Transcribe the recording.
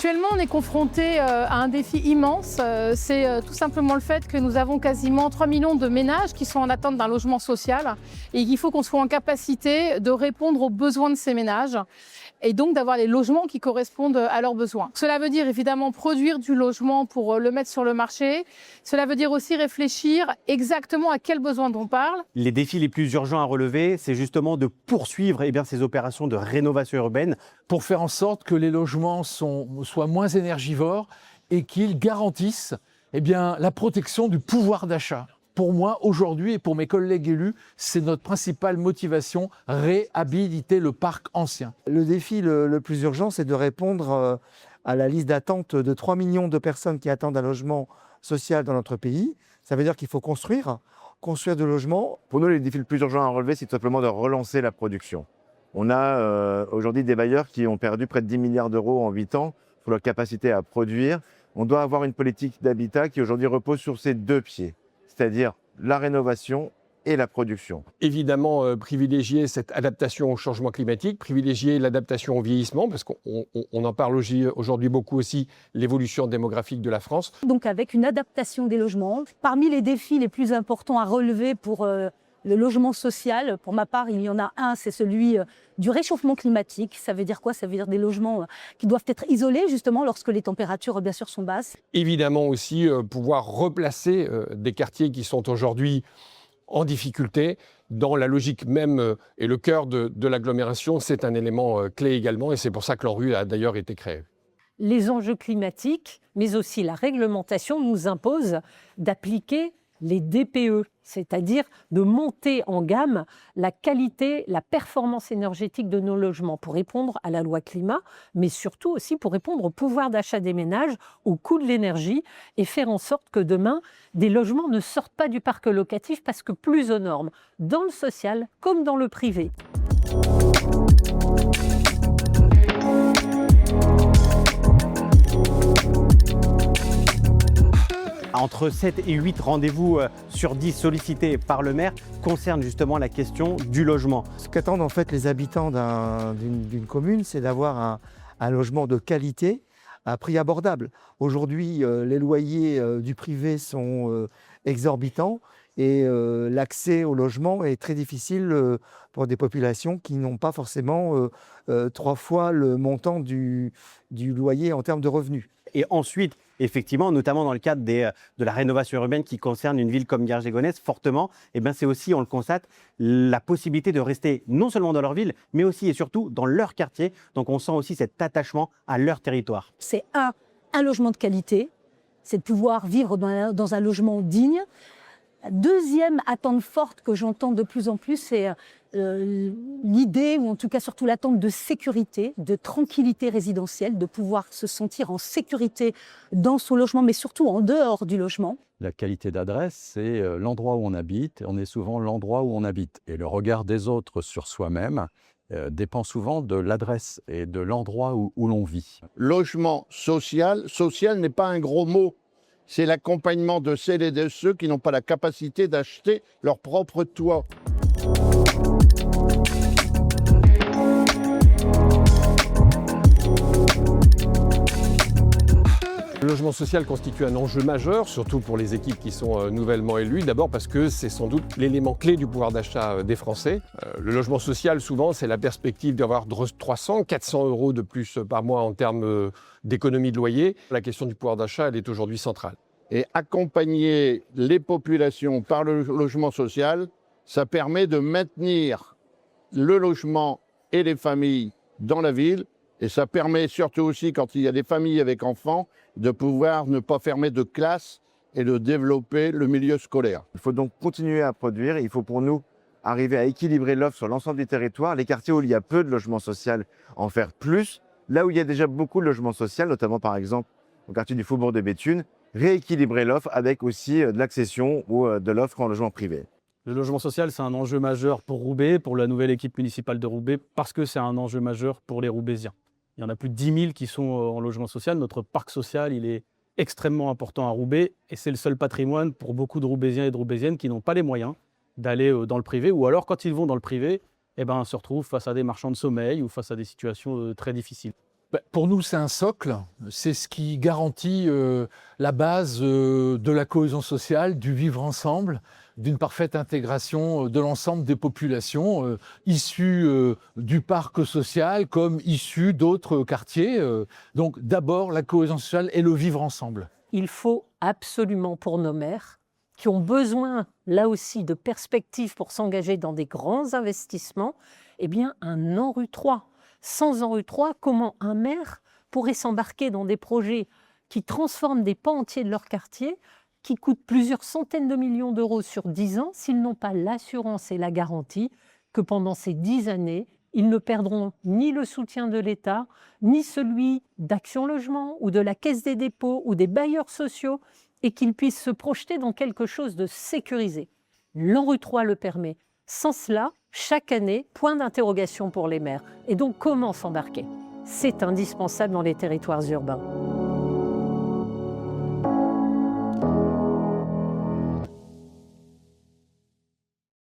Actuellement, on est confronté à un défi immense. C'est tout simplement le fait que nous avons quasiment 3 millions de ménages qui sont en attente d'un logement social et qu'il faut qu'on soit en capacité de répondre aux besoins de ces ménages et donc d'avoir les logements qui correspondent à leurs besoins. Cela veut dire évidemment produire du logement pour le mettre sur le marché. Cela veut dire aussi réfléchir exactement à quels besoins on parle. Les défis les plus urgents à relever, c'est justement de poursuivre ces opérations de rénovation urbaine. Pour faire en sorte que les logements soient moins énergivores et qu'ils garantissent la protection du pouvoir d'achat. Pour moi, aujourd'hui, et pour mes collègues élus, c'est notre principale motivation, réhabiliter le parc ancien. Le défi le plus urgent, c'est de répondre à la liste d'attente de 3 millions de personnes qui attendent un logement social dans notre pays. Ça veut dire qu'il faut construire de logements. Pour nous, les défis les plus urgents à relever, c'est tout simplement de relancer la production. On a aujourd'hui des bailleurs qui ont perdu près de 10 milliards d'euros en 8 ans pour leur capacité à produire. On doit avoir une politique d'habitat qui aujourd'hui repose sur ces deux pieds, c'est-à-dire la rénovation et la production. Évidemment, privilégier cette adaptation au changement climatique, privilégier l'adaptation au vieillissement, parce qu'on en parle aujourd'hui beaucoup aussi, l'évolution démographique de la France. Donc avec une adaptation des logements, parmi les défis les plus importants à relever pour le logement social, pour ma part, il y en a un, c'est celui du réchauffement climatique. Ça veut dire quoi? Ça veut dire des logements qui doivent être isolés justement lorsque les températures bien sûr sont basses. Évidemment aussi pouvoir replacer des quartiers qui sont aujourd'hui en difficulté dans la logique même et le cœur de l'agglomération. C'est un élément clé également et c'est pour ça que l'ANRU a d'ailleurs été créé. Les enjeux climatiques, mais aussi la réglementation nous imposent d'appliquer les DPE, c'est-à-dire de monter en gamme la qualité, la performance énergétique de nos logements pour répondre à la loi climat, mais surtout aussi pour répondre au pouvoir d'achat des ménages, au coût de l'énergie et faire en sorte que demain, des logements ne sortent pas du parc locatif parce que plus aux normes, dans le social comme dans le privé. Entre 7 et 8 rendez-vous sur 10 sollicités par le maire concernent justement la question du logement. Ce qu'attendent en fait les habitants d'une commune, c'est d'avoir un logement de qualité à prix abordable. Aujourd'hui, les loyers du privé sont exorbitants et l'accès au logement est très difficile pour des populations qui n'ont pas forcément 3 fois le montant du loyer en termes de revenus. Et ensuite, effectivement, notamment dans le cadre de la rénovation urbaine qui concerne une ville comme Garges-lès-Gonesse fortement, c'est aussi, on le constate, la possibilité de rester non seulement dans leur ville, mais aussi et surtout dans leur quartier. Donc on sent aussi cet attachement à leur territoire. C'est un logement de qualité, c'est de pouvoir vivre dans un logement digne. Deuxième attente forte que j'entends de plus en plus, c'est l'idée, ou en tout cas surtout l'attente de sécurité, de tranquillité résidentielle, de pouvoir se sentir en sécurité dans son logement, mais surtout en dehors du logement. La qualité d'adresse, c'est l'endroit où on habite. On est souvent l'endroit où on habite. Et le regard des autres sur soi-même dépend souvent de l'adresse et de l'endroit où l'on vit. Logement social, social n'est pas un gros mot. C'est l'accompagnement de celles et de ceux qui n'ont pas la capacité d'acheter leur propre toit. Le logement social constitue un enjeu majeur, surtout pour les équipes qui sont nouvellement élues. D'abord parce que c'est sans doute l'élément clé du pouvoir d'achat des Français. Le logement social, souvent, c'est la perspective d'avoir 300, 400 euros de plus par mois en termes d'économie de loyer. La question du pouvoir d'achat, elle est aujourd'hui centrale. Et accompagner les populations par le logement social, ça permet de maintenir le logement et les familles dans la ville. Et ça permet surtout aussi, quand il y a des familles avec enfants, de pouvoir ne pas fermer de classe et de développer le milieu scolaire. Il faut donc continuer à produire. Il faut pour nous arriver à équilibrer l'offre sur l'ensemble du territoire. Les quartiers où il y a peu de logement social, en faire plus. Là où il y a déjà beaucoup de logement social, notamment par exemple au quartier du Faubourg de Béthune, rééquilibrer l'offre avec aussi de l'accession ou de l'offre en logement privé. Le logement social, c'est un enjeu majeur pour Roubaix, pour la nouvelle équipe municipale de Roubaix, parce que c'est un enjeu majeur pour les Roubaisiens. Il y en a plus de 10 000 qui sont en logement social. Notre parc social, il est extrêmement important à Roubaix et c'est le seul patrimoine pour beaucoup de Roubaisiens et de Roubaisiennes qui n'ont pas les moyens d'aller dans le privé ou alors quand ils vont dans le privé, se retrouvent face à des marchands de sommeil ou face à des situations très difficiles. Pour nous, c'est un socle. C'est ce qui garantit la base de la cohésion sociale, du vivre ensemble, d'une parfaite intégration de l'ensemble des populations issues du parc social comme issues d'autres quartiers. Donc d'abord, la cohésion sociale et le vivre ensemble. Il faut absolument pour nos maires, qui ont besoin là aussi de perspectives pour s'engager dans des grands investissements, eh bien un ANRU 3. Sans ANRU 3, comment un maire pourrait s'embarquer dans des projets qui transforment des pans entiers de leur quartier, qui coûtent plusieurs centaines de millions d'euros sur 10 ans, s'ils n'ont pas l'assurance et la garantie que pendant ces 10 années, ils ne perdront ni le soutien de l'État, ni celui d'Action Logement ou de la Caisse des dépôts ou des bailleurs sociaux, et qu'ils puissent se projeter dans quelque chose de sécurisé. L'ANRU 3 le permet. Sans cela, chaque année, point d'interrogation pour les maires. Et donc, comment s'embarquer? C'est indispensable dans les territoires urbains.